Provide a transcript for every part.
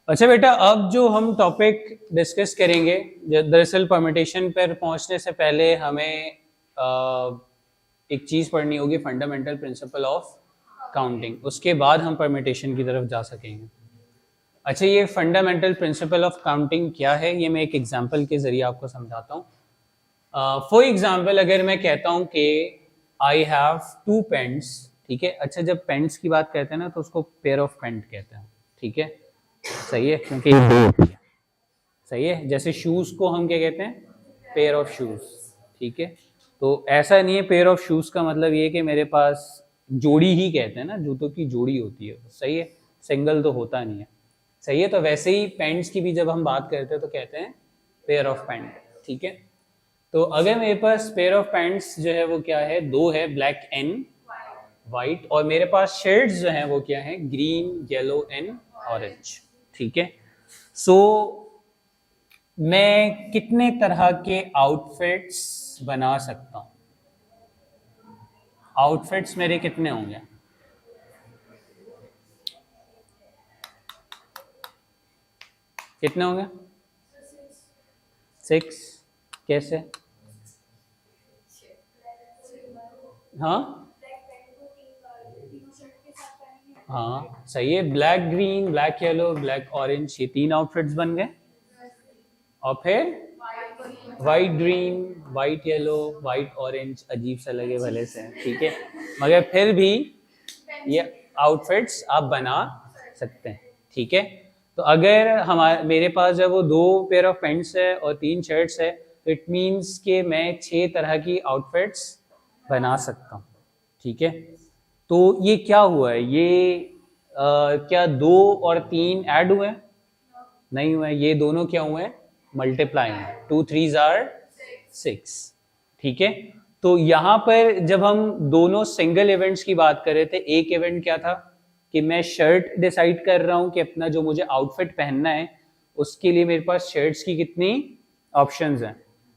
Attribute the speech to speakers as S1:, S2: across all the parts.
S1: अच्छा बेटा, अब जो हम टॉपिक डिस्कस करेंगे, दरअसल परमिटेशन पर पहुंचने से पहले हमें एक चीज़ पढ़नी होगी, फंडामेंटल प्रिंसिपल ऑफ काउंटिंग। उसके बाद हम परमिटेशन की तरफ जा सकेंगे। अच्छा, ये फंडामेंटल प्रिंसिपल ऑफ काउंटिंग क्या है, ये मैं एक एग्जांपल के ज़रिए आपको समझाता हूँ। फॉर एग्जांपल, अगर मैं कहता हूँ कि आई हैव 2 पेंस, ठीक है। अच्छा, जब पेंस की बात कहते हैं ना तो उसको पेयर ऑफ पेंट कहते हैं, ठीक है। सही है, क्योंकि ये दो होती है। सही है। जैसे शूज को हम क्या कहते हैं, पेयर ऑफ शूज, ठीक है। तो ऐसा नहीं है, पेयर ऑफ शूज का मतलब ये कि मेरे पास जोड़ी ही कहते हैं ना, जूतों की जोड़ी होती है। सही है, सिंगल तो होता नहीं है। सही है। तो वैसे ही पैंट्स की भी जब हम बात करते हैं तो कहते हैं पेयर ऑफ पैंट, ठीक है। तो अगर मेरे पास पेयर ऑफ पैंट्स जो है वो क्या है, 2 है, ब्लैक एंड वाइट, और मेरे पास शेड्स जो हैं वो क्या है, ग्रीन, येलो एंड ऑरेंज, ठीक है। सो मैं कितने तरह के आउटफिट्स बना सकता हूं? आउटफिट्स मेरे कितने होंगे? कितने होंगे? 6। कैसे? हाँ हाँ, सही है। Black green, black yellow, black orange, ये 3 आउटफिट्स बन गए। और फिर white green, white yellow, white orange, अजीब सा लगे भले से, ठीक है, मगर फिर भी ये आउटफिट्स आप बना सकते हैं, ठीक है। तो अगर हमारे मेरे पास जब वो 2 पेयर ऑफ पैंट्स है और 3 शर्ट्स है, तो इट मीन्स कि मैं 6 तरह की आउटफिट्स बना सकता हूँ, ठीक है। तो ये क्या हुआ है, ये क्या 2 और 3 ऐड हुए? नहीं हुए। ये दोनों क्या हुए? मल्टीप्लाई हुए। 2 3s are 6, ठीक है। तो यहां पर जब हम दोनों सिंगल इवेंट्स की बात कर रहे थे, एक इवेंट क्या था कि मैं शर्ट डिसाइड कर रहा हूं कि अपना जो मुझे आउटफिट पहनना है उसके लिए मेरे पास शर्ट्स की कितनी ऑप्शंस हैं।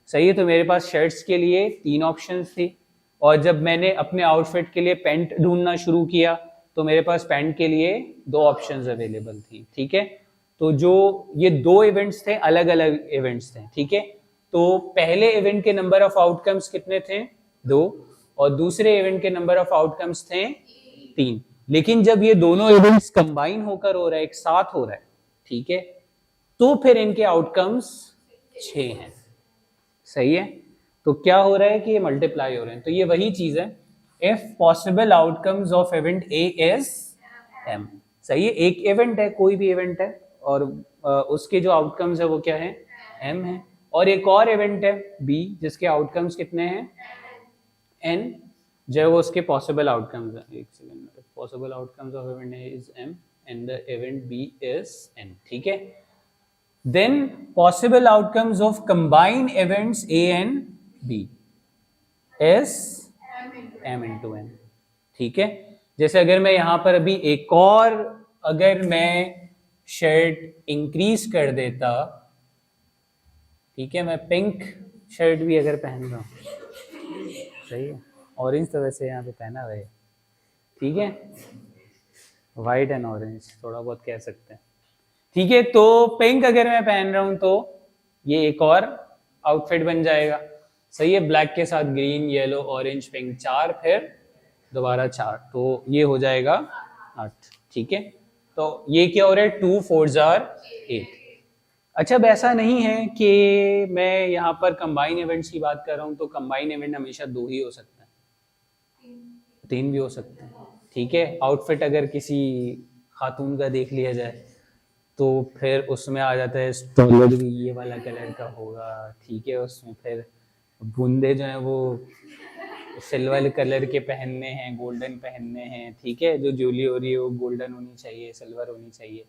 S1: सही है। तो मेरे पास शर्ट्स के लिए 3 ऑप्शंस थी, और जब मैंने अपने आउटफिट के लिए पैंट ढूंढना शुरू किया तो मेरे पास पैंट के लिए 2 ऑप्शंस अवेलेबल थी, ठीक है। तो जो ये 2 इवेंट्स थे, अलग अलग इवेंट्स थे, ठीक है। तो पहले इवेंट के नंबर ऑफ आउटकम्स कितने थे? 2। और दूसरे इवेंट के नंबर ऑफ आउटकम्स थे 3। लेकिन जब ये दोनों इवेंट्स कंबाइन होकर हो रहा है, एक साथ हो रहा है, ठीक है, तो फिर इनके आउटकम्स 6 हैं। सही है। तो क्या हो रहा है कि ये मल्टीप्लाई हो रहे हैं। तो ये वही चीज है, if possible outcomes of event A is M. सही है। एक इवेंट है, कोई भी इवेंट है, और उसके जो आउटकम्स है वो क्या है, एम है। और एक और इवेंट है बी, जिसके आउटकम्स कितने हैं, एन, जो है वो उसके पॉसिबल आउटकम्स है। एक second, possible outcomes of event A is M and the event B is N, ठीक है। Then possible outcomes of combined events A and B is M into N, ठीक है। जैसे अगर मैं यहां पर अभी एक और, अगर मैं शर्ट इंक्रीज कर देता, ठीक है, मैं पिंक शर्ट भी अगर पहन रहा हूं, सही है, ऑरेंज तो वैसे यहाँ पे पहना हुआ है, ठीक है, वाइट एंड ऑरेंज थोड़ा बहुत कह सकते हैं, ठीक है। तो पिंक अगर मैं पहन रहा हूं तो ये एक और आउटफिट बन जाएगा। सही है। ब्लैक के साथ ग्रीन, येलो, ऑरेंज, पिंक, 4, फिर दोबारा 4, तो ये हो जाएगा 8, ठीक है। तो ये क्या हो रहा है, 2 4s are 8। अच्छा, अब ऐसा नहीं है कि मैं यहाँ पर कंबाइन इवेंट्स की बात कर रहा हूँ, तो कंबाइन इवेंट हमेशा 2 ही हो सकता है, 3 भी हो सकते हैं, ठीक है। आउटफिट अगर किसी खातून का देख लिया जाए तो फिर उसमें आ जाता है स्टॉलर भी ये वाला कलर का होगा, ठीक है। उसमें फिर बूंदे जो है वो सिल्वर कलर के पहनने हैं, गोल्डन पहनने हैं, ठीक है। जो ज्वेलरी हो रही है वो गोल्डन होनी चाहिए, सिल्वर होनी चाहिए,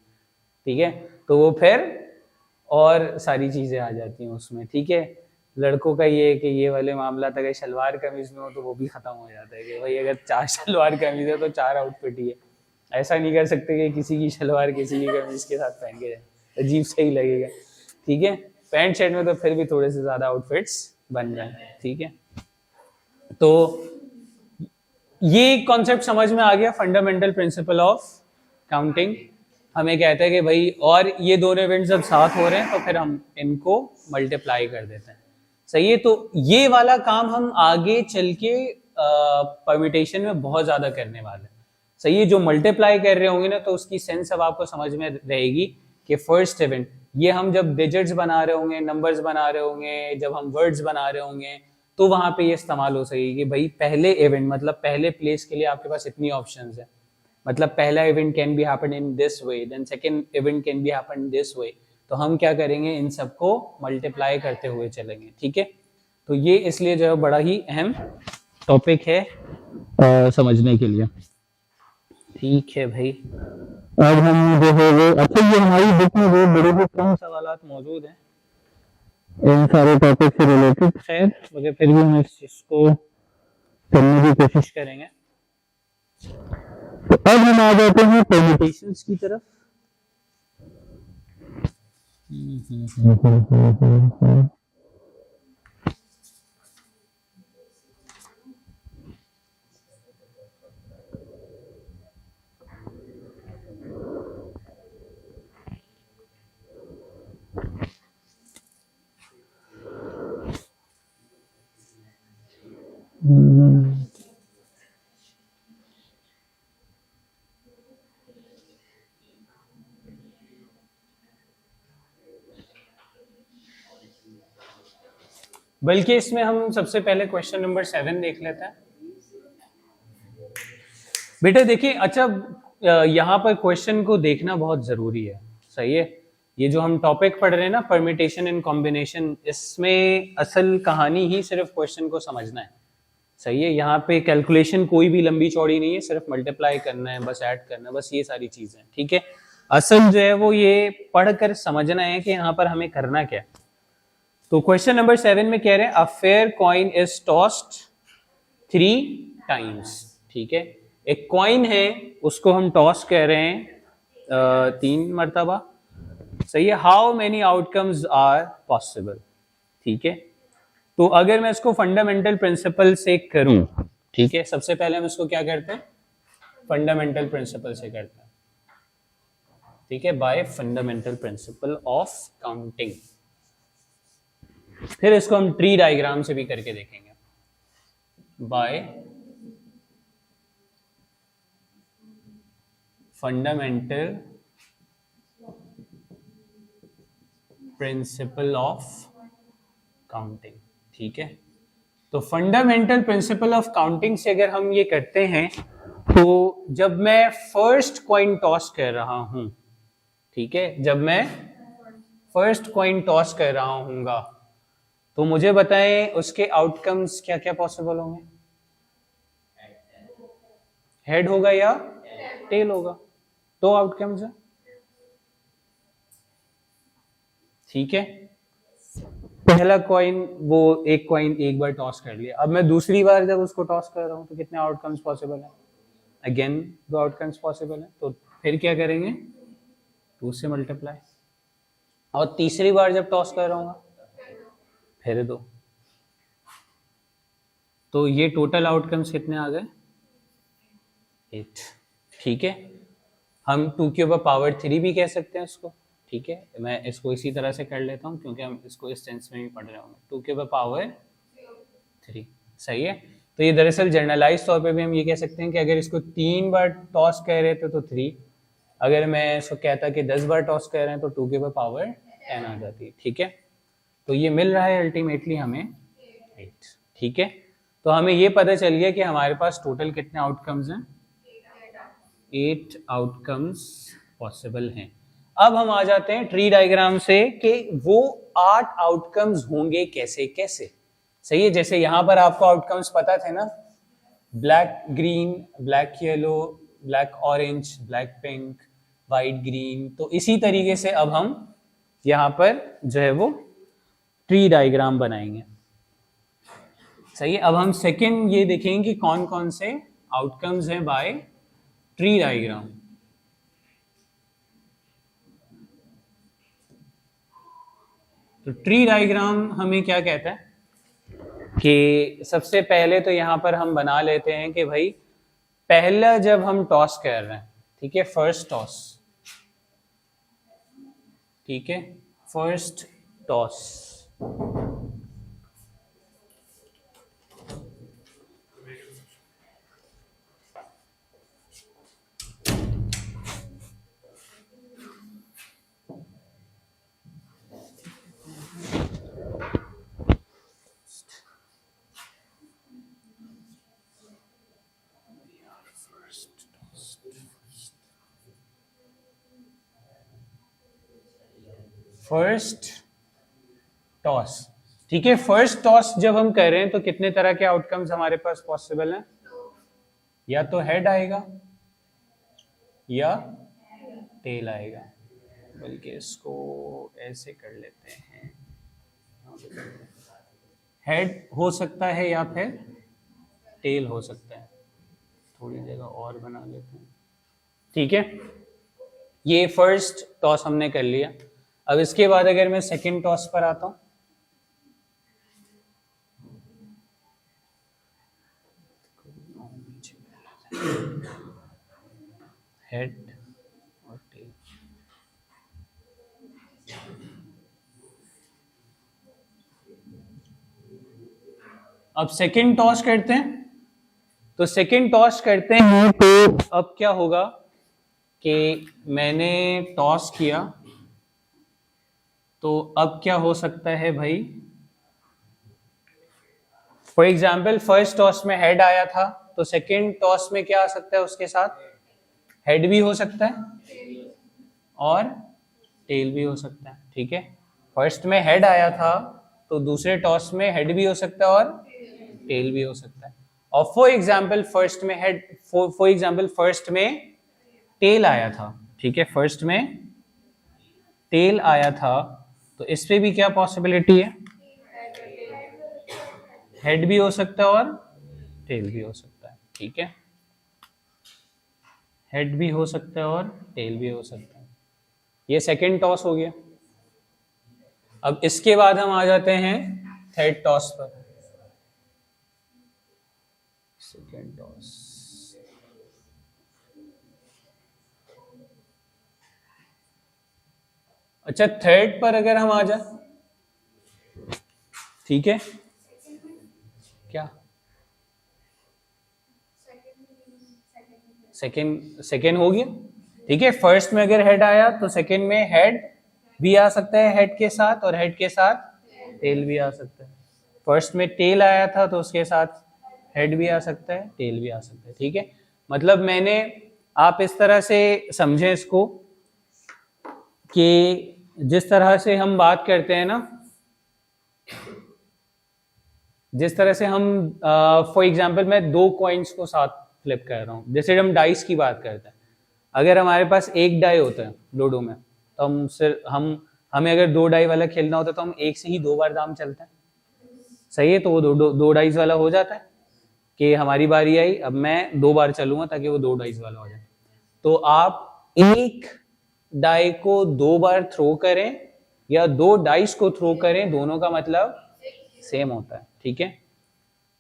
S1: ठीक है। तो वो फिर और सारी चीजें आ जाती हैं उसमें, ठीक है। लड़कों का ये है कि ये वाले मामला अगर शलवार कमीज में हो तो वो भी खत्म हो जाता है कि भाई अगर 4 शलवार कमीज है तो 4 आउटफिट ही है। ऐसा नहीं कर सकते कि किसी की शलवार किसी की कमीज के साथ पहन के जाए, अजीब सही लगेगा, ठीक है। पैंट शर्ट में तो फिर भी थोड़े से ज्यादा आउटफिट्स बन जाए, ठीक है। तो ये कॉन्सेप्ट समझ में आ गया, फंडामेंटल प्रिंसिपल ऑफ काउंटिंग, हमें कहता है कि भाई और ये दोनों इवेंट्स जब साथ हो रहे हैं तो फिर हम इनको मल्टीप्लाई कर देते हैं। सही है, तो ये वाला काम हम आगे चल के परम्यूटेशन में बहुत ज्यादा करने वाले हैं। सही है, जो मल्टीप्लाई कर रहे होंगे ना तो उसकी सेंस अब आपको समझ में रहेगी कि फर्स्ट इवेंट ये हम जब डिजिट्स बना रहे होंगे, नंबर्स बना रहे होंगे, जब हम वर्ड्स बना रहे होंगे तो वहां पे ये इस्तेमाल हो सकेगी कि भाई पहले इवेंट मतलब पहले प्लेस के लिए आपके पास इतनी ऑप्शंस है, मतलब पहला event can be happen in this way, then second event can be happen this way. तो हम क्या करेंगे, इन सबको मल्टीप्लाई करते हुए चलेंगे। ठीक है, तो ये इसलिए जो है बड़ा ही अहम टॉपिक है समझने के लिए। ठीक है भाई, अब हम जो है वो अच्छा ये हमारी बुक में वो बड़े ही कम सवाल मौजूद हैं इन सारे टॉपिक से रिलेटेड। खैर मगर फिर भी हम इस चीज को करने की कोशिश करेंगे। तो अब हम आ जाते हैं परम्यूटेशंस की तरफ। बल्कि इसमें हम सबसे पहले क्वेश्चन नंबर 7 देख लेते हैं। बेटा देखिए, अच्छा यहाँ पर क्वेश्चन को देखना बहुत जरूरी है। सही है, ये जो हम टॉपिक पढ़ रहे हैं ना परम्यूटेशन एंड कॉम्बिनेशन, इसमें असल कहानी ही सिर्फ क्वेश्चन को समझना है। सही है, यहाँ पे कैलकुलेशन कोई भी लंबी चौड़ी नहीं है, सिर्फ मल्टीप्लाई करना है, बस ऐड करना है, बस ये सारी चीजें। ठीक है, असल जो है वो ये पढ़कर समझना है कि यहाँ पर हमें करना क्या है। तो क्वेश्चन नंबर 7 में कह रहे हैं a fair coin is tossed 3 times. ठीक है, एक कॉइन है उसको हम टॉस कह रहे हैं 3 मरतबा। सही है, how many outcomes are possible. ठीक है, तो अगर मैं इसको फंडामेंटल प्रिंसिपल से करूं, ठीक है, सबसे पहले हम इसको क्या करते हैं, फंडामेंटल प्रिंसिपल से करते हैं। ठीक है, bye fundamental principle of counting. फिर इसको हम ट्री डायग्राम से भी करके देखेंगे, bye fundamental principle of counting. ठीक है, तो फंडामेंटल प्रिंसिपल ऑफ काउंटिंग से अगर हम ये करते हैं तो जब मैं फर्स्ट कॉइन टॉस कर रहा हूं, ठीक है, जब मैं फर्स्ट कॉइन टॉस कर रहा हूंगा तो मुझे बताएं उसके आउटकम्स क्या क्या पॉसिबल होंगे। हेड होगा या टेल होगा, दो आउटकम्स है। ठीक है, पहला कॉइन वो एक कॉइन एक बार टॉस कर लिया, अब मैं दूसरी बार जब उसको टॉस कर रहा हूं तो कितने आउटकम्स पॉसिबल है, अगेन दो आउटकम्स पॉसिबल है। तो फिर क्या करेंगे, 2 से मल्टीप्लाई, और तीसरी बार जब टॉस कर रहा हूँ फिर 2। तो ये टोटल आउटकम्स कितने आ गए, 8। ठीक है, हम 2 के ऊपर पावर 3 भी कह सकते हैं इसको। ठीक है, मैं इसको इसी तरह से कर लेता हूं क्योंकि हम इसको इस सेंस में भी पढ़ रहे होंगे, 2 के ऊपर पावर 3। सही है, तो ये दरअसल जनरलाइज तौर पे भी हम ये कह सकते हैं कि अगर इसको 3 बार टॉस कर रहे थे तो 3, अगर मैं इसको कहता कि 10 बार टॉस कर रहे हैं तो 2 के ऊपर पावर 10 आ जाती है। ठीक है, तो ये मिल रहा है अल्टीमेटली हमें 8। ठीक है, तो हमें ये पता चल गया कि हमारे पास टोटल कितने आउटकम्स हैं, 8 आउटकम्स पॉसिबल हैं। अब हम आ जाते हैं ट्री डायग्राम से कि वो 8 आउटकम्स होंगे कैसे कैसे। सही है, जैसे यहां पर आपको आउटकम्स पता थे ना, black green, black yellow, black orange, black pink, white green. तो इसी तरीके से अब हम यहां पर जो है वो ट्री डायग्राम बनाएंगे। सही है, अब हम सेकंड ये देखेंगे कि कौन कौन से आउटकम्स हैं बाय ट्री डायग्राम। तो ट्री डायग्राम हमें क्या कहता है कि सबसे पहले तो यहां पर हम बना लेते हैं कि भाई पहला जब हम टॉस कर रहे हैं, ठीक है, फर्स्ट टॉस, ठीक है, फर्स्ट टॉस। फर्स्ट टॉस, ठीक है। फर्स्ट टॉस जब हम कर रहे हैं तो कितने तरह के आउटकम्स हमारे पास पॉसिबल हैं? या तो हेड आएगा या टेल आएगा, बल्कि इसको ऐसे कर लेते हैं, हेड हो सकता है या फिर टेल हो सकता है। थोड़ी जगह और बना लेते हैं, ठीक है। ये फर्स्ट टॉस हमने कर लिया। अब इसके बाद अगर मैं सेकंड टॉस पर आता हूं, हेड और टेल। अब सेकंड टॉस करते हैं, तो सेकंड टॉस करते हैं तो अब क्या होगा कि मैंने टॉस किया, तो अब क्या हो सकता है भाई? फॉर एग्जाम्पल फर्स्ट टॉस में हेड आया था, तो सेकंड टॉस में क्या आ सकता है उसके साथ? हेड भी हो सकता है और टेल भी हो सकता है, ठीक है। फर्स्ट में हेड आया था तो दूसरे टॉस में हेड भी हो सकता है और टेल भी हो सकता है। और फॉर एग्जाम्पल फर्स्ट में हेड, फॉर एग्जाम्पल फर्स्ट में टेल आया था, ठीक है, फर्स्ट में टेल आया था, तो इस पे भी क्या पॉसिबिलिटी है? हेड भी हो सकता है और टेल भी हो सकता है, ठीक है। हेड भी हो सकता है और टेल भी हो सकता है। ये सेकंड टॉस हो गया। अब इसके बाद हम आ जाते हैं थर्ड टॉस पर। सेकंड टॉस, अच्छा थर्ड पर अगर हम आ जाए, ठीक है, क्या सेकंड हो गया, ठीक है। फर्स्ट में अगर हेड आया तो सेकंड में हेड भी आ सकता है हेड के साथ, और हेड के साथ टेल भी आ सकता है। फर्स्ट में टेल आया था तो उसके साथ हेड भी आ सकता है, टेल भी आ सकता है, ठीक है। मतलब मैंने, आप इस तरह से समझें इसको कि जिस तरह से हम बात करते हैं ना, जिस तरह से हम फॉर एग्जांपल मैं दो कॉइन्स को साथ फ्लिप कर रहा हूँ, जैसे हम डाइस की बात करते हैं। अगर हमारे पास एक डाई होता है लूडो में, तो हम सिर्फ हमें अगर दो डाई वाला खेलना होता है तो हम एक से ही दो बार दाम चलता है, सही है। तो वो दो डाइस वाला हो जाता है कि हमारी बारी आई, अब मैं दो बार चलूंगा ताकि वो दो डाइस वाला हो जाए। तो आप एक डाई को दो बार थ्रो करें या दो डाइस को थ्रो करें, दोनों का मतलब सेम होता है, ठीक है।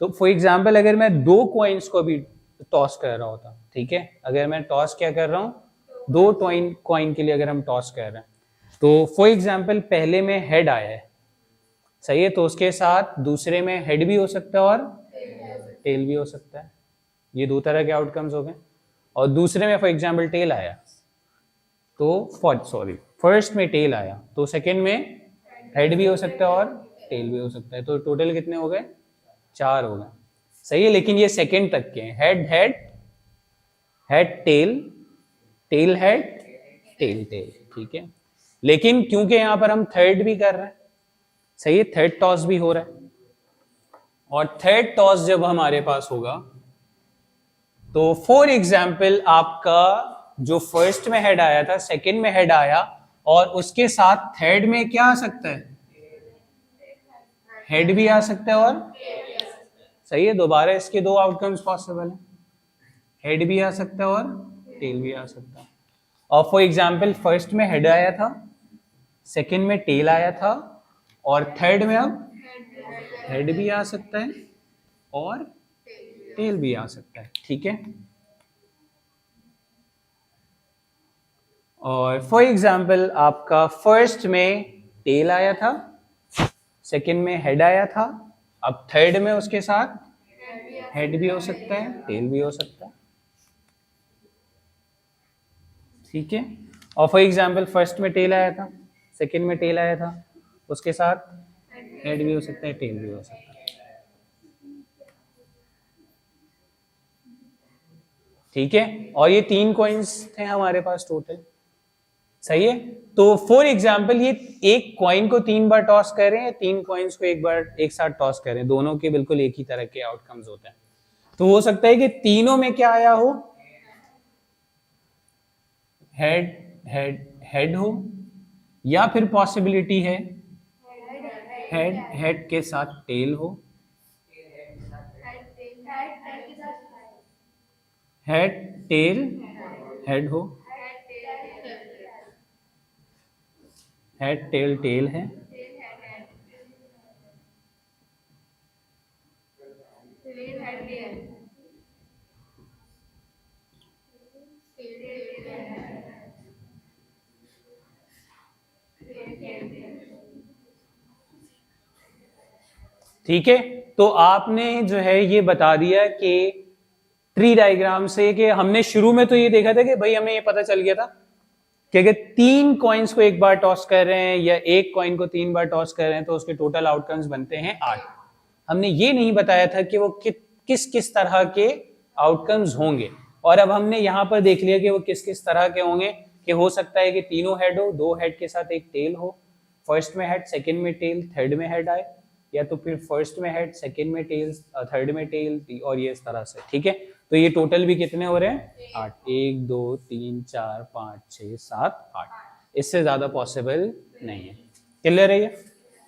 S1: तो फॉर एग्जाम्पल अगर मैं दो कॉइन्स को भी टॉस कर रहा होता, ठीक है, अगर मैं टॉस क्या कर रहा हूं, दो कॉइन के लिए अगर हम टॉस कर रहे हैं, तो फॉर एग्जाम्पल पहले में हेड आया है, सही है, तो उसके साथ दूसरे में हेड भी हो सकता है और टेल भी हो सकता है। ये दो तरह के आउटकम्स हो गए। और दूसरे में फॉर एग्जाम्पल टेल आया, तो फर्स्ट में टेल आया तो सेकंड में हेड भी हो सकता है और टेल भी हो सकता है। तो टोटल कितने हो गए? चार हो गए, सही है। लेकिन ये सेकंड तक के हैं, head head head tail, tail head, tail tail, ठीक है। लेकिन क्योंकि यहां पर हम थर्ड भी कर रहे हैं, सही है, थर्ड टॉस भी हो रहा है, और थर्ड टॉस जब हमारे पास होगा तो फॉर एग्जाम्पल आपका जो फर्स्ट में हेड आया था, सेकंड में हेड आया, और उसके साथ थर्ड में क्या आ सकता है? हेड भी आ सकता है और, सही है, दोबारा इसके दो आउटकम्स पॉसिबल है, हेड भी आ सकता है और टेल भी आ सकता है। और फॉर एग्जाम्पल फर्स्ट में हेड आया था, सेकंड में टेल आया था, और थर्ड में अब हेड भी आ सकता है और टेल भी आ सकता है, ठीक है। और फॉर एग्जाम्पल आपका फर्स्ट में टेल आया था, सेकंड में हेड आया था, अब थर्ड में उसके साथ हेड भी हो सकता है, टेल भी हो सकता है, ठीक है। और फॉर एग्जाम्पल फर्स्ट में टेल आया था, सेकंड में टेल आया था, उसके साथ हेड भी हो सकता है, टेल भी हो सकता है, ठीक है। और ये 3 कॉइन्स थे हमारे पास टोटल, सही है। तो फॉर एग्जाम्पल ये एक कॉइन को 3 बार टॉस कर रहे हैं, 3 कॉइन्स को एक बार एक साथ टॉस कर रहे हैं, दोनों के बिल्कुल एक ही तरह के आउटकम्स होते हैं। तो हो सकता है कि तीनों में क्या आया हो, हेड हेड हेड हो, या फिर पॉसिबिलिटी है हेड हेड के साथ टेल हो, हेड टेल हेड हो, हेड टेल टेल है, ठीक है। तो आपने जो है ये बता दिया कि ट्री डायग्राम से, कि हमने शुरू में तो ये देखा था कि भाई हमें ये पता चल गया था कि अगर 3 कॉइन्स को एक बार टॉस कर रहे हैं या एक कॉइन को 3 बार टॉस कर रहे हैं तो उसके टोटल आउटकम्स बनते हैं 8। हमने ये नहीं बताया था कि वो किस किस तरह के आउटकम्स होंगे, और अब हमने यहां पर देख लिया कि वो किस किस तरह के होंगे, कि हो सकता है कि तीनों हेड हो, 2 हेड के साथ एक टेल हो, फर्स्ट में हेड, सेकंड में टेल, थर्ड में हेड आए, या तो फिर फर्स्ट में हेड, सेकंड में टेल, थर्ड में टेल, और ये इस तरह से, ठीक है। तो ये टोटल भी कितने हो रहे हैं, 8, 1 2 3 4 5 6 7 8, इससे ज्यादा पॉसिबल नहीं है। क्लियर है ये?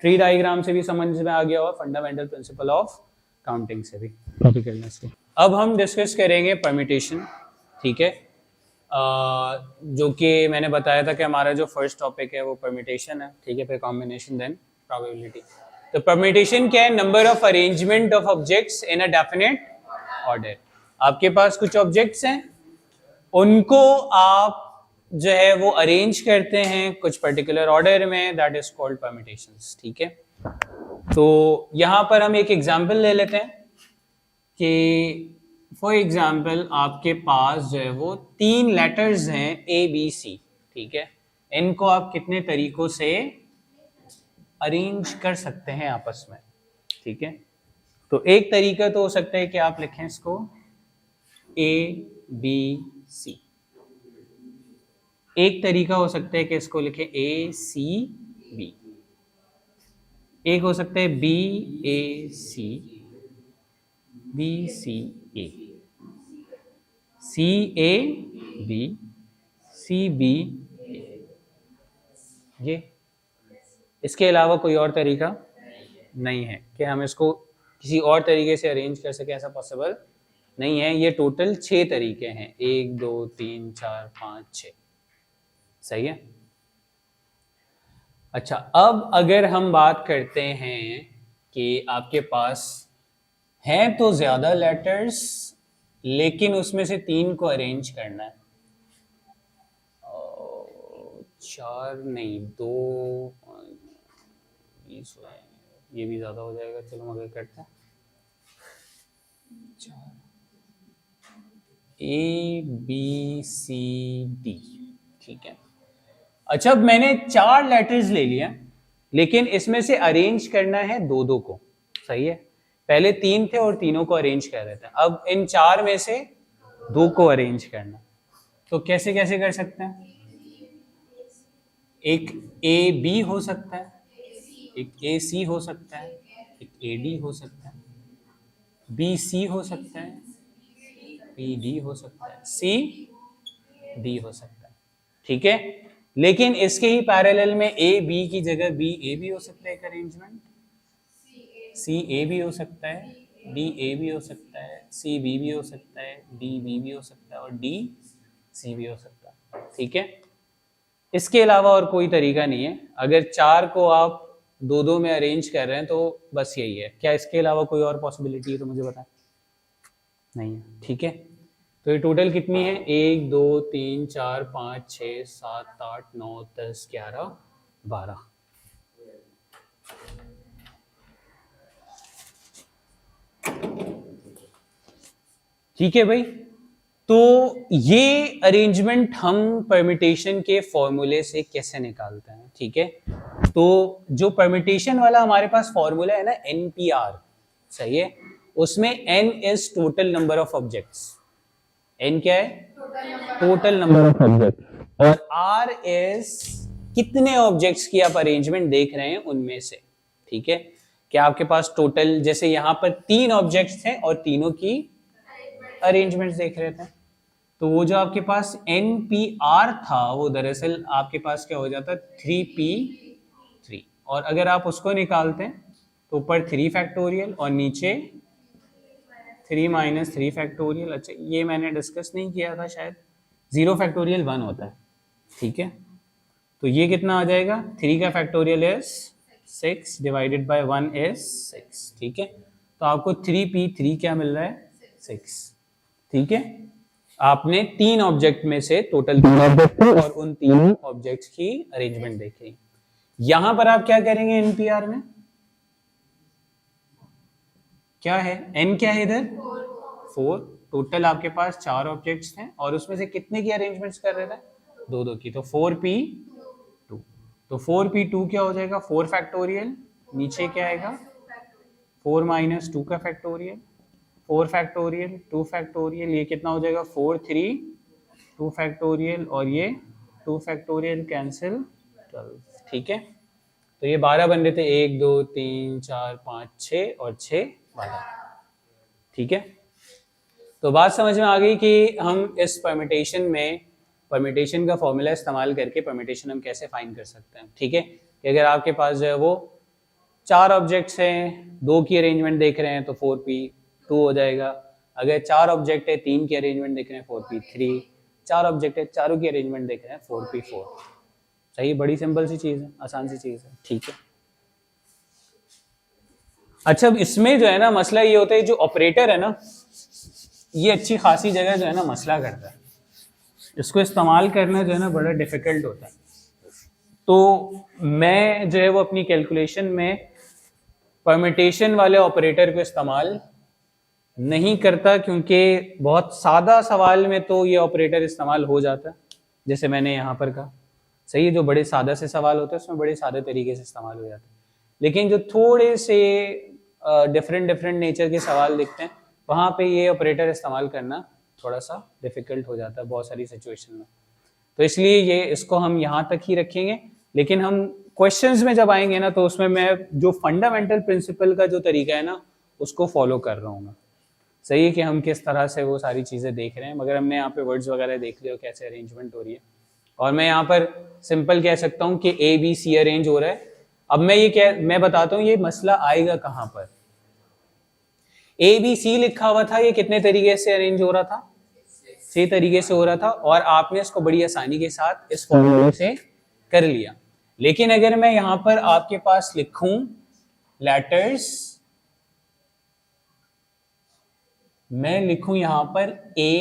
S1: ट्री डायग्राम से भी समझ में आ गया होगा, फंडामेंटल प्रिंसिपल ऑफ काउंटिंग से भी कॉपी करने से। अब हम डिस्कस करेंगे परम्यूटेशन, ठीक है। जो कि मैंने बताया था कि हमारा जो फर्स्ट टॉपिक है वो परम्यूटेशन है, ठीक है, फिर कॉम्बिनेशन, देन प्रोबेबिलिटी। तो परम्यूटेशन क्या है, number of arrangement of objects in a definite order. आपके पास कुछ ऑब्जेक्ट्स हैं, उनको आप जो है वो अरेंज करते हैं कुछ पर्टिकुलर ऑर्डर में, दैट इज कॉल्ड परम्यूटेशंस, ठीक है। तो यहां पर हम एक एग्जांपल ले लेते हैं कि फॉर एग्जांपल आपके पास जो है वो 3 लेटर्स हैं ए बी सी, ठीक है। इनको आप कितने तरीकों से अरेंज कर सकते हैं आपस में, ठीक है। तो एक तरीका तो हो सकता है कि आप लिखें इसको ए बी सी, एक तरीका हो सकता है कि इसको लिखें ए सी बी, एक हो सकता है B A C, B C A, C A B, C B A. ये इसके अलावा कोई और तरीका नहीं है कि हम इसको किसी और तरीके से अरेंज कर सके, ऐसा पॉसिबल नहीं है। ये टोटल 6 तरीके हैं, 1 2 3 4 5 6, सही है। अच्छा, अब अगर हम बात करते हैं कि आपके पास हैं तो ज्यादा लेटर्स, लेकिन उसमें से 3 को अरेंज करना है, 4 नहीं 2, ये भी ज्यादा हो जाएगा, चलो मगर करते हैं, ए बी सी डी, ठीक है। अच्छा, अब मैंने 4 लेटर्स ले लिया, लेकिन इसमें से अरेंज करना है 2 को, सही है। पहले 3 थे और तीनों को अरेंज कर रहे थे, अब इन 4 में से 2 को अरेंज करना, तो कैसे कैसे कर सकते हैं। एक ए बी हो सकता है, एक ए सी हो सकता है, एक ए डी हो सकता है, बी सी हो सकता है, बी डी हो सकता है, सी डी हो सकता है, ठीक है। लेकिन इसके ही पैरेलल में ए बी की जगह बी ए भी हो सकता है, एक अरेंजमेंट, सी ए भी हो सकता है, डी ए भी हो सकता है, सी बी भी हो सकता है, डी बी भी हो सकता है, और डी सी भी हो सकता है, ठीक है। इसके अलावा और कोई तरीका नहीं है। अगर 4 को आप 2 में अरेंज कर रहे हैं तो बस यही है। क्या इसके अलावा कोई और पॉसिबिलिटी है तो मुझे बताएं। नहीं है, ठीक है। तो ये टोटल कितनी है, 1 2 3 4 5 6 7 8 9 10 11 12। ठीक है भाई, तो ये अरेंजमेंट हम परम्यूटेशन के फॉर्मूले से कैसे निकालते हैं। ठीक है, तो जो परम्यूटेशन वाला हमारे पास फॉर्मूला है ना, NPR, सही है, उसमें N is total number of objects. N क्या है, टोटल नंबर ऑफ ऑब्जेक्ट्स, और R इज कितने ऑब्जेक्ट्स की आप अरेंजमेंट देख रहे हैं उनमें से। ठीक है, क्या आपके पास टोटल, जैसे यहां पर 3 ऑब्जेक्ट्स हैं और तीनों की अरेंजमेंट्स देख रहे थे, तो वो जो आपके पास NPR था वो दरअसल आपके पास क्या हो जाता, 3p3, और अगर आप उसको निकालते हैं तो ऊपर 3 फैक्टोरियल और नीचे 3 माइनस 3 फैक्टोरियल। अच्छा, ये मैंने डिस्कस नहीं किया था शायद, 0 फैक्टोरियल 1 होता है। ठीक है, तो ये कितना आ जाएगा, 3 का factorial is 6 divided by 1 is 6। ठीक है, तो आपको 3p3 क्या मिल रहा है, 6। ठीक है, आपने 3 ऑब्जेक्ट में से टोटल 3 ऑब्जेक्ट थे और उन तीनों ऑब्जेक्ट्स की अरेंजमेंट देखी। यहां पर आप क्या करेंगे, NPR में क्या है, N क्या है इधर, 4, टोटल आपके पास 4 ऑब्जेक्ट्स हैं और उसमें से कितने की अरेंजमेंट्स कर रहे थे, 2 की, तो 4p2। तो 4p2 क्या हो जाएगा, 4 फैक्टोरियल, नीचे क्या आएगा, 4 माइनस 2 का फैक्टोरियल, 4 फैक्टोरियल 2 फैक्टोरियल, ये कितना हो जाएगा, 4 3 2 फैक्टोरियल, और ये 2 फैक्टोरियल कैंसिल 12। ठीक है, तो ये 12 बन रहे थे, 1 2 3 4 5 6 और 6 12। ठीक है, तो बात समझ में आ गई कि हम इस परम्यूटेशन में परम्यूटेशन का फॉर्मूला इस्तेमाल करके परम्यूटेशन हम कैसे फाइंड कर सकते हैं। ठीक है, कि अगर आपके पास जो है वो 4 ऑब्जेक्ट्स हैं, 2 की अरेंजमेंट देख रहे हैं तो 4p2 हो जाएगा। अगर 4 ऑब्जेक्ट है, 3 की अरेंजमेंट देख रहे हैं 4p3, 4 ऑब्जेक्ट है, चारों की अरेंजमेंट देख रहे हैं 4p4। सही, बड़ी सिंपल सी चीज है, आसान सी चीज है। ठीक है, अच्छा, इसमें जो है ना मसला ये होता है, जो ऑपरेटर है ना, ये अच्छी खासी जगह जो है ना मसला करता है, इसको इस्तेमाल करना जो है ना बड़ा डिफिकल्ट होता है। तो मैं जो है वो अपनी कैलकुलेशन में परम्यूटेशन वाले ऑपरेटर को इस्तेमाल नहीं करता, क्योंकि बहुत सादा सवाल में तो ये ऑपरेटर इस्तेमाल हो जाता है, जैसे मैंने यहाँ पर कहा। सही है, जो बड़े सादा से सवाल होते हैं उसमें बड़े सादे तरीके से इस्तेमाल हो जाता है, लेकिन जो थोड़े से डिफरेंट नेचर के सवाल दिखते हैं वहाँ पे ये ऑपरेटर इस्तेमाल करना थोड़ा सा डिफिकल्ट हो जाता है बहुत सारी सिचुएशन में। तो इसलिए ये इसको हम यहाँ तक ही रखेंगे, लेकिन हम क्वेश्चंस में जब आएंगे ना तो उसमें मैं जो फंडामेंटल प्रिंसिपल का जो तरीका है ना उसको फॉलो कर रहा हूँ मैं। सही है कि हम किस तरह से वो सारी चीज़ें देख रहे हैं, मगर हमने यहाँ पे वर्ड्स वगैरह देख लिया कैसे अरेंजमेंट हो रही है, और मैं यहाँ पर सिंपल कह सकता हूँ कि ABC अरेंज हो रहा है। अब मैं बताता हूँ ये मसला आएगा कहाँ पर। ABC लिखा हुआ था, ये कितने तरीके से अरेंज हो रहा था, 6 तरीके से हो रहा था, और आपने इसको बड़ी आसानी के साथ इस फॉर्मूले से कर लिया। लेकिन अगर मैं यहां पर आपके पास लिखूं लेटर्स, मैं लिखूं यहां पर A,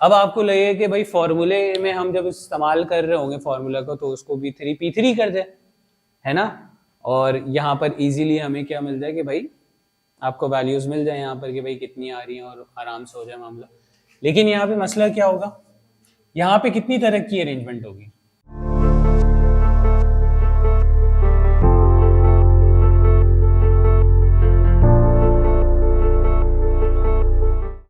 S1: अब आपको लगेगा कि भाई फॉर्मूले में हम जब इस्तेमाल कर रहे होंगे फॉर्मूला को तो उसको भी 3p3 कर दे, है ना, और यहाँ पर इजीली हमें क्या मिल जाए कि भाई आपको वैल्यूज मिल जाए यहाँ पर कि भाई कितनी आ रही हैं और आराम से हो जाए मामला। लेकिन यहाँ पे मसला क्या होगा, यहाँ पे कितनी तरह की अरेंजमेंट होगी,